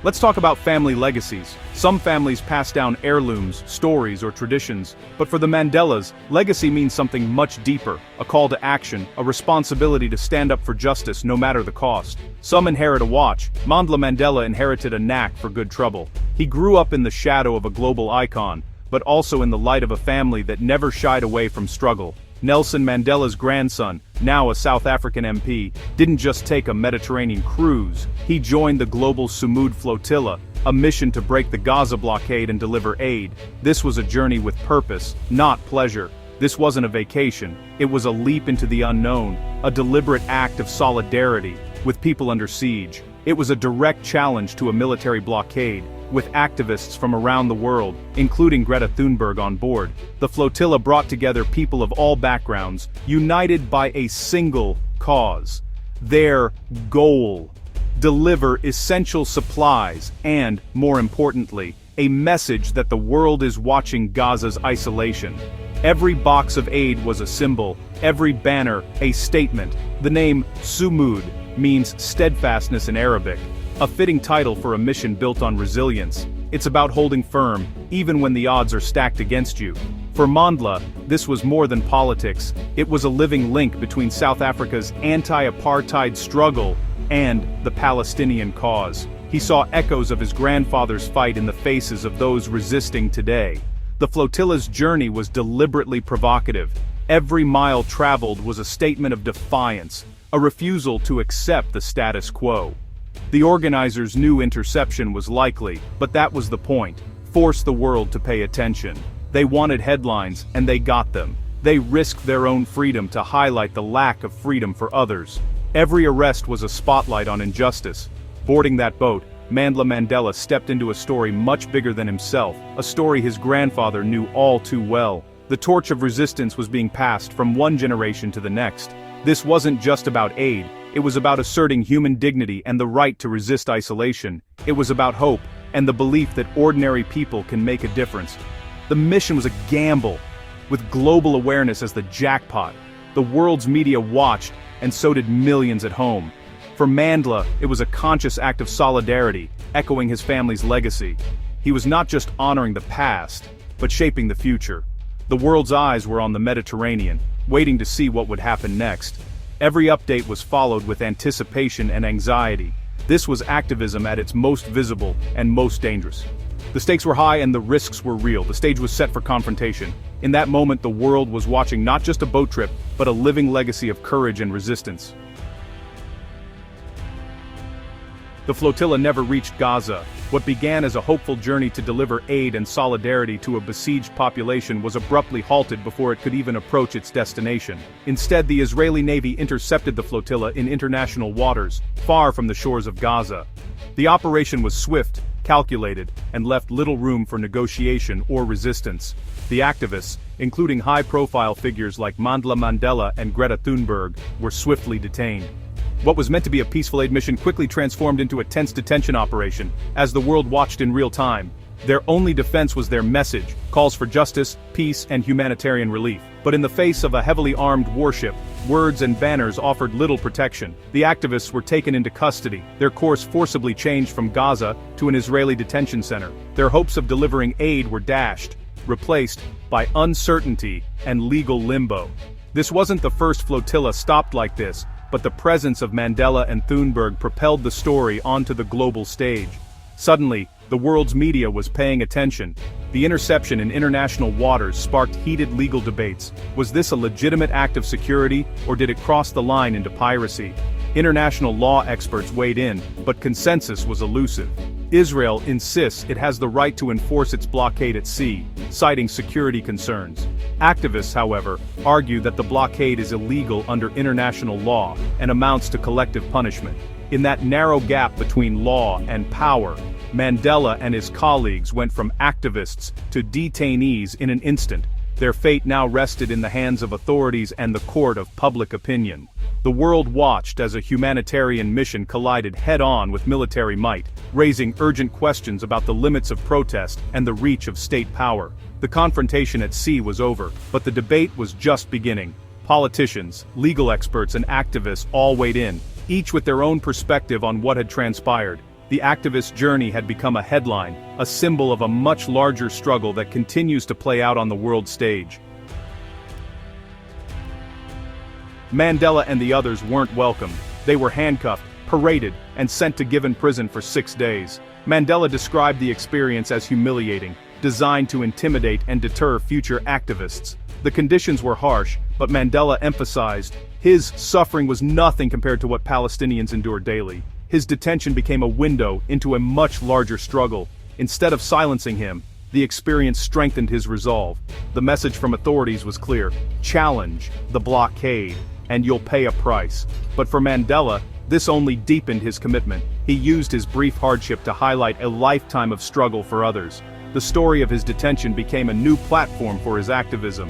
Let's talk about family legacies. Some families pass down heirlooms, stories, or traditions, but for the Mandelas, legacy means something much deeper, a call to action, a responsibility to stand up for justice no matter the cost. Some inherit a watch. Mandla Mandela inherited a knack for good trouble. He grew up in the shadow of a global icon, but also in the light of a family that never shied away from struggle. Nelson Mandela's grandson, now a South African MP, didn't just take a Mediterranean cruise, he joined the global Sumud flotilla, a mission to break the Gaza blockade and deliver aid. This was a journey with purpose, not pleasure. This wasn't a vacation, it was a leap into the unknown, a deliberate act of solidarity with people under siege. It was a direct challenge to a military blockade, with activists from around the world, including Greta Thunberg on board. The flotilla brought together people of all backgrounds, united by a single cause. Their goal: deliver essential supplies and, more importantly, a message that the world is watching Gaza's isolation. Every box of aid was a symbol, every banner a statement. The name Sumud means steadfastness in Arabic, a fitting title for a mission built on resilience. It's about holding firm, even when the odds are stacked against you. For Mandla, this was more than politics, it was a living link between South Africa's anti-apartheid struggle and the Palestinian cause. He saw echoes of his grandfather's fight in the faces of those resisting today. The flotilla's journey was deliberately provocative. Every mile traveled was a statement of defiance, a refusal to accept the status quo. The organizers knew interception was likely, but that was the point: force the world to pay attention. They wanted headlines, and they got them. They risked their own freedom to highlight the lack of freedom for others. Every arrest was a spotlight on injustice. Boarding that boat, Mandla Mandela stepped into a story much bigger than himself, a story his grandfather knew all too well. The torch of resistance was being passed from one generation to the next. This wasn't just about aid, it was about asserting human dignity and the right to resist isolation. It was about hope, and the belief that ordinary people can make a difference. The mission was a gamble, with global awareness as the jackpot. The world's media watched, and so did millions at home. For Mandla, it was a conscious act of solidarity, echoing his family's legacy. He was not just honoring the past, but shaping the future. The world's eyes were on the Mediterranean, waiting to see what would happen next. Every update was followed with anticipation and anxiety. This was activism at its most visible and most dangerous. The stakes were high and the risks were real. The stage was set for confrontation. In that moment, the world was watching not just a boat trip, but a living legacy of courage and resistance. The flotilla never reached Gaza. What began as a hopeful journey to deliver aid and solidarity to a besieged population was abruptly halted before it could even approach its destination. Instead, the Israeli Navy intercepted the flotilla in international waters, far from the shores of Gaza. The operation was swift, calculated, and left little room for negotiation or resistance. The activists, including high-profile figures like Mandla Mandela and Greta Thunberg, were swiftly detained. What was meant to be a peaceful aid mission quickly transformed into a tense detention operation, as the world watched in real time. Their only defense was their message, calls for justice, peace, and humanitarian relief. But in the face of a heavily armed warship, words and banners offered little protection. The activists were taken into custody, their course forcibly changed from Gaza to an Israeli detention center. Their hopes of delivering aid were dashed, replaced by uncertainty and legal limbo. This wasn't the first flotilla stopped like this, but the presence of Mandela and Thunberg propelled the story onto the global stage. Suddenly, the world's media was paying attention. The interception in international waters sparked heated legal debates. Was this a legitimate act of security, or did it cross the line into piracy? International law experts weighed in, but consensus was elusive. Israel insists it has the right to enforce its blockade at sea, citing security concerns. Activists, however, argue that the blockade is illegal under international law and amounts to collective punishment. In that narrow gap between law and power, Mandela and his colleagues went from activists to detainees in an instant. Their fate now rested in the hands of authorities and the court of public opinion. The world watched as a humanitarian mission collided head-on with military might, raising urgent questions about the limits of protest and the reach of state power. The confrontation at sea was over, but the debate was just beginning. Politicians, legal experts, and activists all weighed in, each with their own perspective on what had transpired. The activist's journey had become a headline, a symbol of a much larger struggle that continues to play out on the world stage. Mandela and the others weren't welcomed. They were handcuffed, paraded, and sent to Given prison for 6 days. Mandela described the experience as humiliating, designed to intimidate and deter future activists. The conditions were harsh, but Mandela emphasized, his suffering was nothing compared to what Palestinians endure daily. His detention became a window into a much larger struggle. Instead of silencing him, the experience strengthened his resolve. The message from authorities was clear: challenge the blockade, and you'll pay a price. But for Mandela, this only deepened his commitment. He used his brief hardship to highlight a lifetime of struggle for others. The story of his detention became a new platform for his activism.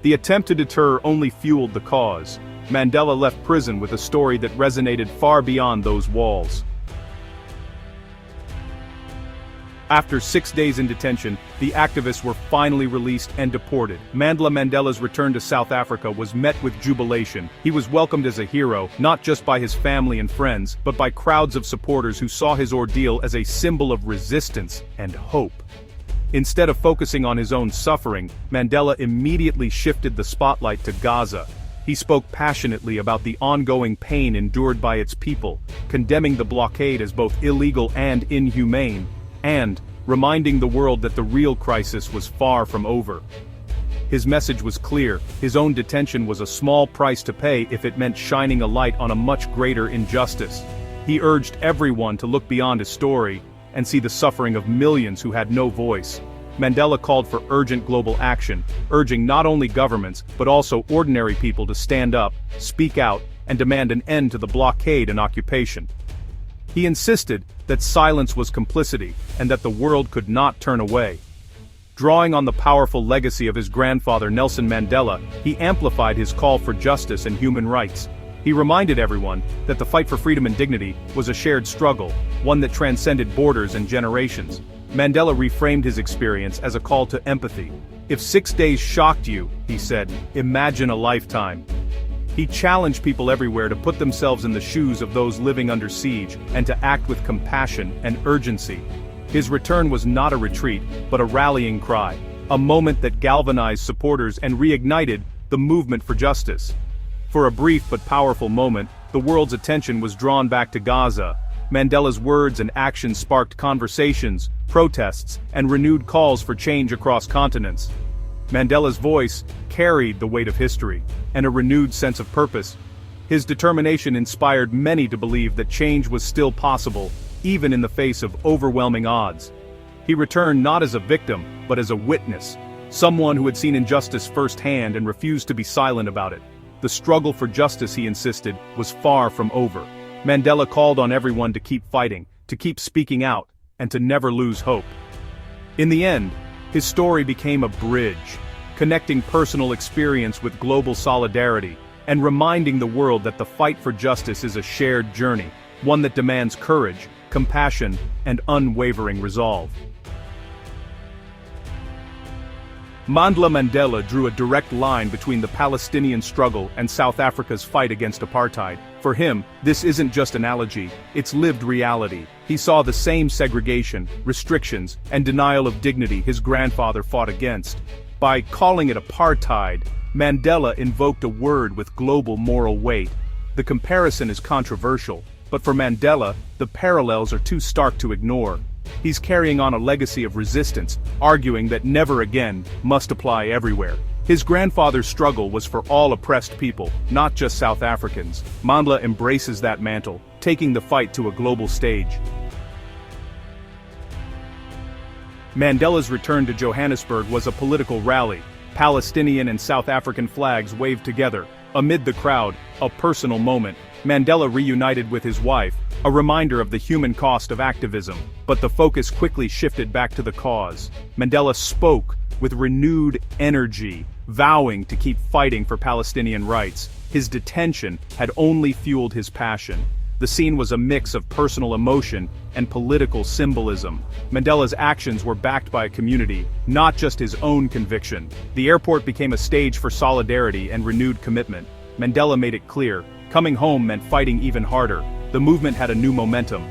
The attempt to deter only fueled the cause. Mandela left prison with a story that resonated far beyond those walls. After 6 days in detention, the activists were finally released and deported. Mandla Mandela's return to South Africa was met with jubilation. He was welcomed as a hero, not just by his family and friends, but by crowds of supporters who saw his ordeal as a symbol of resistance and hope. Instead of focusing on his own suffering, Mandela immediately shifted the spotlight to Gaza. He spoke passionately about the ongoing pain endured by its people, condemning the blockade as both illegal and inhumane, and reminding the world that the real crisis was far from over. His message was clear: his own detention was a small price to pay if it meant shining a light on a much greater injustice. He urged everyone to look beyond his story and see the suffering of millions who had no voice. Mandela called for urgent global action, urging not only governments but also ordinary people to stand up, speak out, and demand an end to the blockade and occupation. He insisted that silence was complicity and that the world could not turn away. Drawing on the powerful legacy of his grandfather Nelson Mandela, he amplified his call for justice and human rights. He reminded everyone that the fight for freedom and dignity was a shared struggle, one that transcended borders and generations. Mandela reframed his experience as a call to empathy. If 6 days shocked you, he said, imagine a lifetime. He challenged people everywhere to put themselves in the shoes of those living under siege and to act with compassion and urgency. His return was not a retreat, but a rallying cry, a moment that galvanized supporters and reignited the movement for justice. For a brief but powerful moment, the world's attention was drawn back to Gaza. Mandela's words and actions sparked conversations, protests, and renewed calls for change across continents. Mandela's voice carried the weight of history and a renewed sense of purpose. His determination inspired many to believe that change was still possible, even in the face of overwhelming odds. He returned not as a victim, but as a witness, someone who had seen injustice firsthand and refused to be silent about it. The struggle for justice, he insisted, was far from over. Mandela called on everyone to keep fighting, to keep speaking out, and to never lose hope. In the end, his story became a bridge, connecting personal experience with global solidarity, and reminding the world that the fight for justice is a shared journey, one that demands courage, compassion, and unwavering resolve. Mandla Mandela drew a direct line between the Palestinian struggle and South Africa's fight against apartheid. For him, this isn't just an analogy, it's lived reality. He saw the same segregation, restrictions, and denial of dignity his grandfather fought against. By calling it apartheid, Mandela invoked a word with global moral weight. The comparison is controversial, but for Mandela, the parallels are too stark to ignore. He's carrying on a legacy of resistance, arguing that never again must apply everywhere. His grandfather's struggle was for all oppressed people, not just South Africans. Mandela embraces that mantle, taking the fight to a global stage. Mandela's return to Johannesburg was a political rally. Palestinian and South African flags waved together. Amid the crowd, a personal moment. Mandela reunited with his wife, a reminder of the human cost of activism. But the focus quickly shifted back to the cause. Mandela spoke with renewed energy, vowing to keep fighting for Palestinian rights. His detention had only fueled his passion. The scene was a mix of personal emotion and political symbolism. Mandela's actions were backed by a community, not just his own conviction. The airport became a stage for solidarity and renewed commitment. Mandela made it clear, coming home meant fighting even harder. The movement had a new momentum.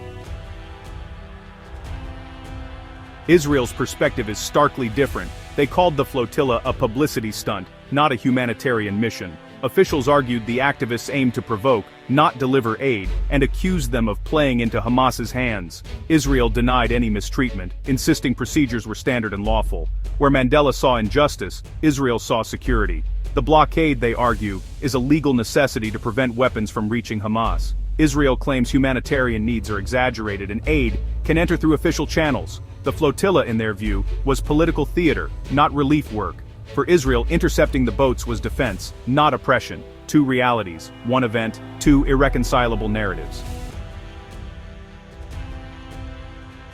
Israel's perspective is starkly different. They called the flotilla a publicity stunt, not a humanitarian mission. Officials argued the activists aimed to provoke, not deliver aid, and accused them of playing into Hamas's hands. Israel denied any mistreatment, insisting procedures were standard and lawful. Where Mandela saw injustice, Israel saw security. The blockade, they argue, is a legal necessity to prevent weapons from reaching Hamas. Israel claims humanitarian needs are exaggerated and aid can enter through official channels. The flotilla, in their view, was political theater, not relief work. For Israel, intercepting the boats was defense, not oppression. Two realities, one event, two irreconcilable narratives.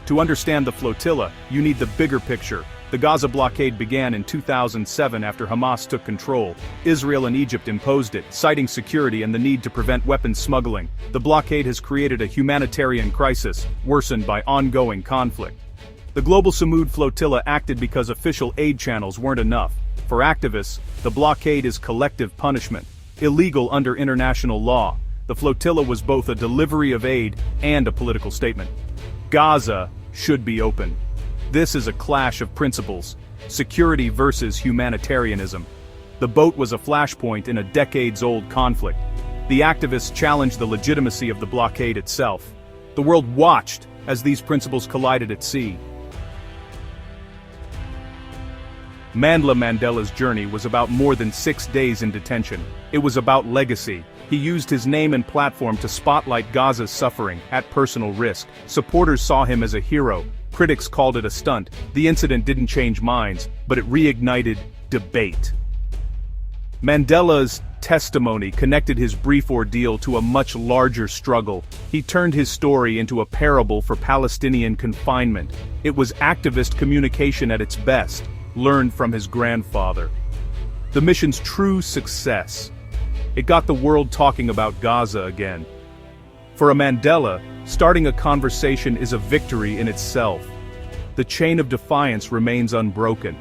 To understand the flotilla, you need the bigger picture. The Gaza blockade began in 2007 after Hamas took control. Israel and Egypt imposed it, citing security and the need to prevent weapons smuggling. The blockade has created a humanitarian crisis, worsened by ongoing conflict. The Global Samud flotilla acted because official aid channels weren't enough. For activists, the blockade is collective punishment, illegal under international law. The flotilla was both a delivery of aid and a political statement. Gaza should be open. This is a clash of principles, security versus humanitarianism. The boat was a flashpoint in a decades-old conflict. The activists challenged the legitimacy of the blockade itself. The world watched as these principles collided at sea. Mandla Mandela's journey was about more than 6 days in detention. It was about legacy. He used his name and platform to spotlight Gaza's suffering, at personal risk. Supporters saw him as a hero. Critics called it a stunt. The incident didn't change minds, but it reignited debate. Mandela's testimony connected his brief ordeal to a much larger struggle. He turned his story into a parable for Palestinian confinement. It was activist communication at its best, learned from his grandfather. The mission's true success. It got the world talking about Gaza again. For a Mandela, starting a conversation is a victory in itself. The chain of defiance remains unbroken.